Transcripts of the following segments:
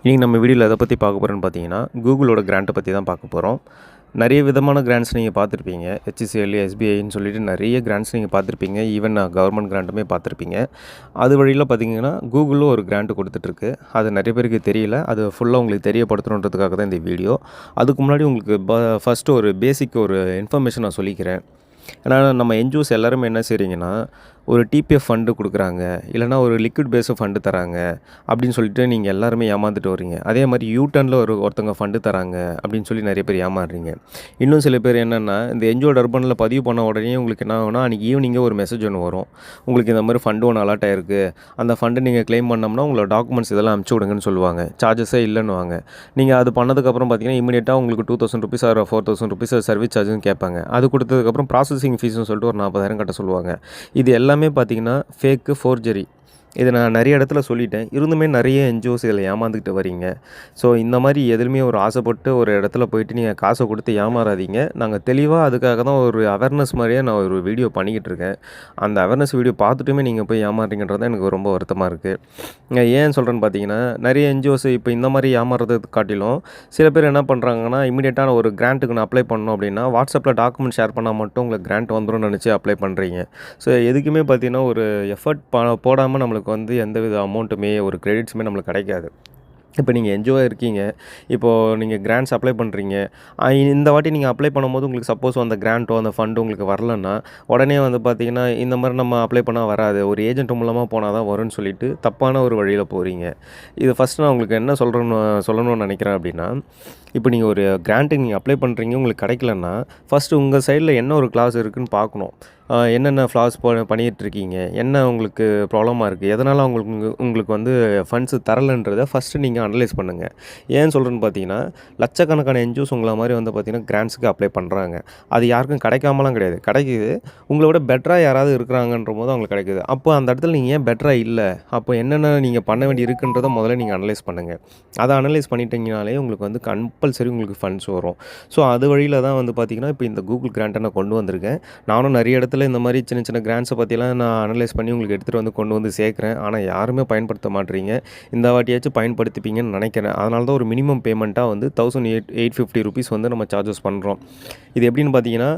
இன்றைக்கி நம்ம வீடியோவில் எதை பற்றி பார்க்க போகிறோன்னு பார்த்தீங்கன்னா கூகுளோட கிராண்ட்டை பற்றி தான் பார்க்க போகிறோம். நிறைய விதமான கிராண்ட்ஸ் நீங்கள் பார்த்துருப்பீங்க. HCL, SBIன்னு சொல்லிட்டு நிறைய கிராண்ட்ஸ் நீங்கள் பார்த்துருப்பீங்க. ஈவன் கவர்மெண்ட் கிராண்ட்டுமே பார்த்துருப்பீங்க. அது வழியில் பார்த்தீங்கன்னா கூகுளும் ஒரு கிராண்ட் கொடுத்துட்ருக்கு. அது நிறைய பேருக்கு தெரியல. அது ஃபுல்லாக உங்களுக்கு தெரியப்படுத்தணுன்றதுக்காக தான் இந்த வீடியோ. அதுக்கு முன்னாடி உங்களுக்கு ஃபஸ்ட்டு ஒரு பேசிக் ஒரு இன்ஃபர்மேஷன் நான் சொல்லிக்கிறேன். ஏன்னா நம்ம என்ஜிஓஸ் எல்லாருமே என்ன செய்கிறீங்கன்னா, ஒரு டிபிஎஃப் ஃபண்டு கொடுக்குறாங்க, இல்லைனா ஒரு லிக்விட் பேஸு ஃபண்டு தராங்க அப்படின்னு சொல்லிட்டு நீங்கள் எல்லாருமே ஏமாந்துட்டு வரீங்க. அதே மாதிரி யூடர்னில் ஒருத்தவங்க ஃபண்டு தராங்க அப்படின்னு சொல்லி நிறைய பேர் ஏமாறுறீங்க. இன்னும் சில பேர் என்னென்னா, இந்த என்ஜிஓ டர்பனில் பதிவு பண்ண உடனே உங்களுக்கு என்ன ஆகும்னா, அன்றைக்கி ஈவினிங்கே ஒரு மெசேஜ் ஒன்று வரும். உங்களுக்கு இந்த மாதிரி ஃபண்டு ஒன்று அலாட் ஆகிருக்கு, அந்த ஃபண்டு நீங்கள் க்ளைம் பண்ணோம்னா உங்களோட டாக்குமெண்ட்ஸ் இதெல்லாம் அனுப்பிச்சி விடுங்கன்னு சொல்லுவாங்க. சார்ஜஸே இல்லைன்னுவாங்க. நீங்கள் அது பண்ணதுக்கப்புறம் பார்த்தீங்கன்னா இமீடியட்டாக உங்களுக்கு ₹2000 ஆர் ₹4000 சர்வீஸ் சார்ஜ்னு கேட்பாங்க. அது கொடுத்ததுக்கப்புறம் ப்ராசஸிங் ஃபீஸ்னு சொல்லிட்டு ஒரு 40,000 கட்ட சொல்லுவாங்க. இது எல்லாமே பார்த்தீங்கன்னா ஃபேக்கு, ஃபோர்ஜரி. இதை நான் நிறைய இடத்துல சொல்லிட்டேன். இருந்துமே நிறைய என்ஜிஓஸ் இதில் ஏமாந்துக்கிட்டு வரீங்க. ஸோ இந்த மாதிரி எதுலையுமே ஒரு ஆசைப்பட்டு ஒரு இடத்துல போயிட்டு நீங்கள் காசை கொடுத்து ஏமாறாதீங்க. நாங்கள் தெளிவாக அதுக்காக தான் ஒரு அவேர்னஸ் மாதிரியே நான் ஒரு வீடியோ பண்ணிக்கிட்டு இருக்கேன். அந்த அவேர்னஸ் வீடியோ பார்த்துட்டுமே நீங்கள் போய் ஏமாறுறீங்கன்றது எனக்கு ரொம்ப வருத்தமாக இருக்குது. ஏன் சொல்கிறேன்னு பார்த்தீங்கன்னா, நிறைய என்ஜிஓஸ் இப்போ இந்த மாதிரி ஏமாறுறதை காட்டிலும் சில பேர் என்ன பண்ணுறாங்கன்னா, இமீடியட்டான ஒரு கிராண்ட்டுக்கு நான் அப்ளை பண்ணணும் அப்படின்னா வாட்ஸ்அப்பில் டாக்குமெண்ட் ஷேர் பண்ணால் மட்டும் உங்களுக்கு கிராண்ட் வந்துடும் நினச்சி அப்ளை பண்ணுறீங்க. ஸோ எதுக்குமே பார்த்தீங்கன்னா ஒரு எஃபர்ட் போடாமல் நம்மளுக்கு எந்தவித அமௌண்ட்டுமே ஒரு கிரெடிட்ஸுமே நம்மளுக்கு கிடைக்காது. இப்போ நீங்கள் என்ஜிஓ இருக்கீங்க, இப்போது நீங்கள் கிராண்ட்ஸ் அப்ளை பண்ணுறீங்க. இந்த வாட்டி நீங்கள் அப்ளை பண்ணும்போது உங்களுக்கு சப்போஸ் அந்த கிராண்ட்டோ அந்த ஃபண்டோ உங்களுக்கு வரலன்னா உடனே வந்து பார்த்தீங்கன்னா, இந்த மாதிரி நம்ம அப்ளை பண்ணால் வராது, ஒரு ஏஜென்ட் மூலமாக போனால் தான் வரும்னு சொல்லிட்டு தப்பான ஒரு வழியில் போகிறீங்க. இது ஃபஸ்ட்டு நான் உங்களுக்கு என்ன சொல்லணும்னு நினைக்கிறேன் அப்படின்னா, இப்போ நீங்கள் ஒரு கிராண்ட்டுக்கு நீங்கள் அப்ளை பண்ணுறீங்க, உங்களுக்கு கிடைக்கலன்னா ஃபஸ்ட்டு உங்கள் சைடில் என்ன ஒரு கிளாஸ் இருக்குதுன்னு பார்க்கணும். என்னென்ன ஃப்ளாஸ் பண்ணிகிட்ருக்கீங்க, என்ன உங்களுக்கு ப்ராப்ளமாக இருக்குது, எதனால் உங்களுக்கு வந்து ஃபண்ட்ஸு தரலைன்றதை ஃபஸ்ட்டு நீங்கள் அனலைஸ் பண்ணுங்கள். ஏன்னு சொல்கிறேன்னு பார்த்தீங்கன்னா, லட்சக்கணக்கான என்ஜிஓஸ் உங்களை மாதிரி வந்து பார்த்தீங்கன்னா கிராண்ட்ஸுக்கு அப்ளை பண்ணுறாங்க. அது யாருக்கும் கிடைக்காமலாம் கிடையாது, கிடைக்கிது. உங்களை விட பெட்டராக யாராவது இருக்கிறாங்கன்ற போது அவங்களுக்கு கிடைக்குது. அப்போ அந்த இடத்துல நீங்கள் ஏன் பெட்டராக இல்லை, அப்போ என்னென்ன நீங்கள் பண்ண வேண்டி இருக்குன்றதை முதல்ல நீங்கள் அனலைஸ் பண்ணுங்கள். அதை அனலைஸ் பண்ணிட்டீங்கனாலே உங்களுக்கு வந்து கம்பல்சரி உங்களுக்கு ஃபண்ட்ஸ் வரும். ஸோ அது வழியில் தான் வந்து பார்த்திங்கன்னா இப்போ இந்த கூகுள் கிராண்ட்டை நான் கொண்டு வந்திருக்கேன். நானும் நிறைய இடத்துல இந்த மாதிரி சின்ன சின்ன கிராண்ட்ஸை பற்றிலாம் நான் அனலைஸ் பண்ணி உங்களுக்கு எடுத்துகிட்டு கொண்டு வந்து சேர்க்குறேன். ஆனால் யாருமே பயன்படுத்த மாட்டேறீங்க. இந்த வாட்டியாச்சும் பயன்படுத்திப்பீங்கன்னு நினைக்கிறேன். அதனால தான் ஒரு மினிமம் பேமெண்ட்டாக வந்து ₹1,850 வந்து நம்ம சார்ஜஸ் பண்ணுறோம். இது எப்படின்னு பார்த்தீங்கன்னா,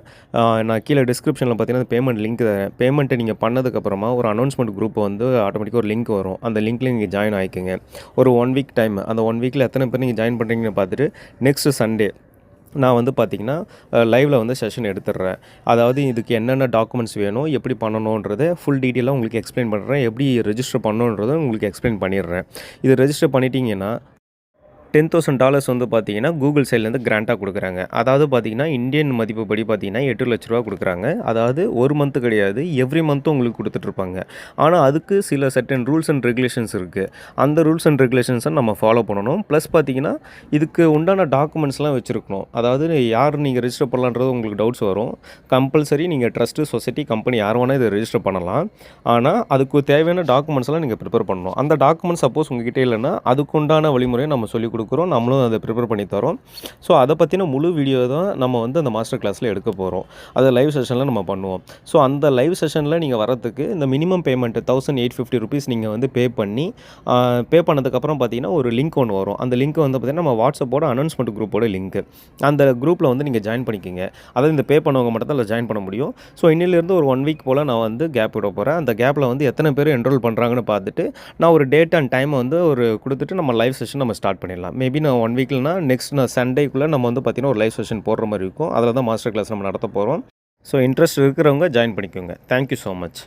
நான் கீழே டிஸ்கிரிப்ஷனில் பார்த்தீங்கன்னா பேமெண்ட் லிங்க் தரேன். பேமெண்ட்டை நீங்கள் பண்ணதுக்கப்புறமா ஒரு அனௌன்ஸ்மெண்ட் குரூப்பை வந்து ஆட்டோமேட்டிக்காக ஒரு லிங்க் வரும். அந்த லிங்க்கில் நீங்கள் ஜாயின் ஆகிக்குங்க. ஒரு 1 வீக் டைம். அந்த 1 வீக்கில் எத்தனை பேர் நீங்கள் ஜாயின் பண்ணுறீங்கன்னு பார்த்துட்டு நெக்ஸ்ட்டு சண்டே நான் வந்து பார்த்திங்கன்னா லைவில் வந்து செஷன் எடுத்துடுறேன். அதாவது இதுக்கு என்னென்ன டாக்குமெண்ட்ஸ் வேணும், எப்படி பண்ணணுன்றதை ஃபுல் டீட்டெயிலாக உங்களுக்கு எக்ஸ்பிளைன் பண்ணுறேன். எப்படி ரெஜிஸ்டர் பண்ணணுன்றதை உங்களுக்கு எக்ஸ்பிளைன் பண்ணிடுறேன். இது ரெஜிஸ்டர் பண்ணிட்டீங்கன்னா $10,000 வந்து பார்த்தீங்கன்னா கூகுள் சைட்லேருந்து கிராண்ட்டாக கொடுக்குறாங்க. அதாவது பார்த்தீங்கன்னா இந்தியன் மதிப்புப்படி பார்த்தீங்கன்னா ₹8,00,000 கொடுக்குறாங்க. அதாவது ஒரு மந்த்து கிடையாது, எவ்ரி மந்த்தும் உங்களுக்கு கொடுத்துட்ருப்பாங்க. ஆனால் அதுக்கு சில சர்டன் ரூல்ஸ் அண்ட் ரெகுலேஷன்ஸ் இருக்குது. அந்த ரூல்ஸ் அண்ட் ரெகுலேஷன்ஸை நம்ம ஃபாலோ பண்ணணும். ப்ளஸ் பார்த்தீங்கன்னா இதுக்கு உண்டான டாக்குமெண்ட்ஸ்லாம் வச்சுருக்கணும். அதாவது யார் நீங்கள் ரெஜிஸ்டர் பண்ணலான்றது உங்களுக்கு டவுட்ஸ் வரும். கம்பல்சரி நீங்கள் ட்ரஸ்ட்டு, சொசைட்டி, கம்பெனி யார் வேணால் இதை ரெஜிஸ்டர் பண்ணலாம். ஆனால் அதுக்கு தேவையான டாக்குமெண்ட்ஸ்லாம் நீங்கள் ப்ரிப்பேர் பண்ணணும். அந்த டாக்குமெண்ட் சப்போஸ் உங்ககிட்ட இல்லைன்னா அதுக்குண்டான வழிமுறையை நம்ம சொல்லிக் கொடுக்குறோம், நம்மளும் அதை ப்ரிப்பேர் பண்ணி தரோம். ஸோ அதை பற்றின முழு வீடியோ தான் நம்ம வந்து அந்த மாஸ்டர் கிளாஸில் எடுக்க போகிறோம். அதை லைவ் செஷனில் நம்ம பண்ணுவோம். ஸோ அந்த லைவ் செஷனில் நீங்கள் வரத்துக்கு இந்த மினிமம் பேமெண்ட்டு ₹1,850 நீங்கள் வந்து பே பண்ணதுக்கப்புறம் பார்த்தீங்கன்னா ஒரு லிங்க் ஒன்று வரும். அந்த லிங்க் வந்து பார்த்தீங்கன்னா நம்ம வாட்ஸ்அப்போட அனௌன்ஸ்மெண்ட் குரூப்போட லிங்க். அந்த குரூப்பில் வந்து நீங்கள் ஜாயின் பண்ணிக்கோங்க. அதாவது இந்த பே பண்ணவங்க மட்டும் தான் அதில் ஜாயின் பண்ண முடியும். ஸோ இன்னிலேருந்து ஒரு 1 வீக் போல் நான் வந்து கேப் விட போகிறேன். அந்த கேப்பில் வந்து எத்தனை பேர் என்ரோல் பண்ணுறாங்கன்னு பார்த்துட்டு நான் ஒரு டேட் அண்ட் டைமை வந்து கொடுத்துட்டு நம்ம லைவ் செஷன் நம்ம ஸ்டார்ட் பண்ணிடலாம். மேபி நான் 1 வீக்லனா நெக்ஸ்ட் சண்டேக்குள்ளே நம்ம வந்து பார்த்திங்கன்னா ஒரு லைவ் செஷன் போடுற மாதிரி இருக்கும். அதில் தான் மாஸ்டர் கிளாஸ் நம்ம நடத்த போகிறோம். ஸோ இன்ட்ரெஸ்ட் இருக்கிறவங்க ஜாயின் பண்ணிக்கோங்க. Thank you so much.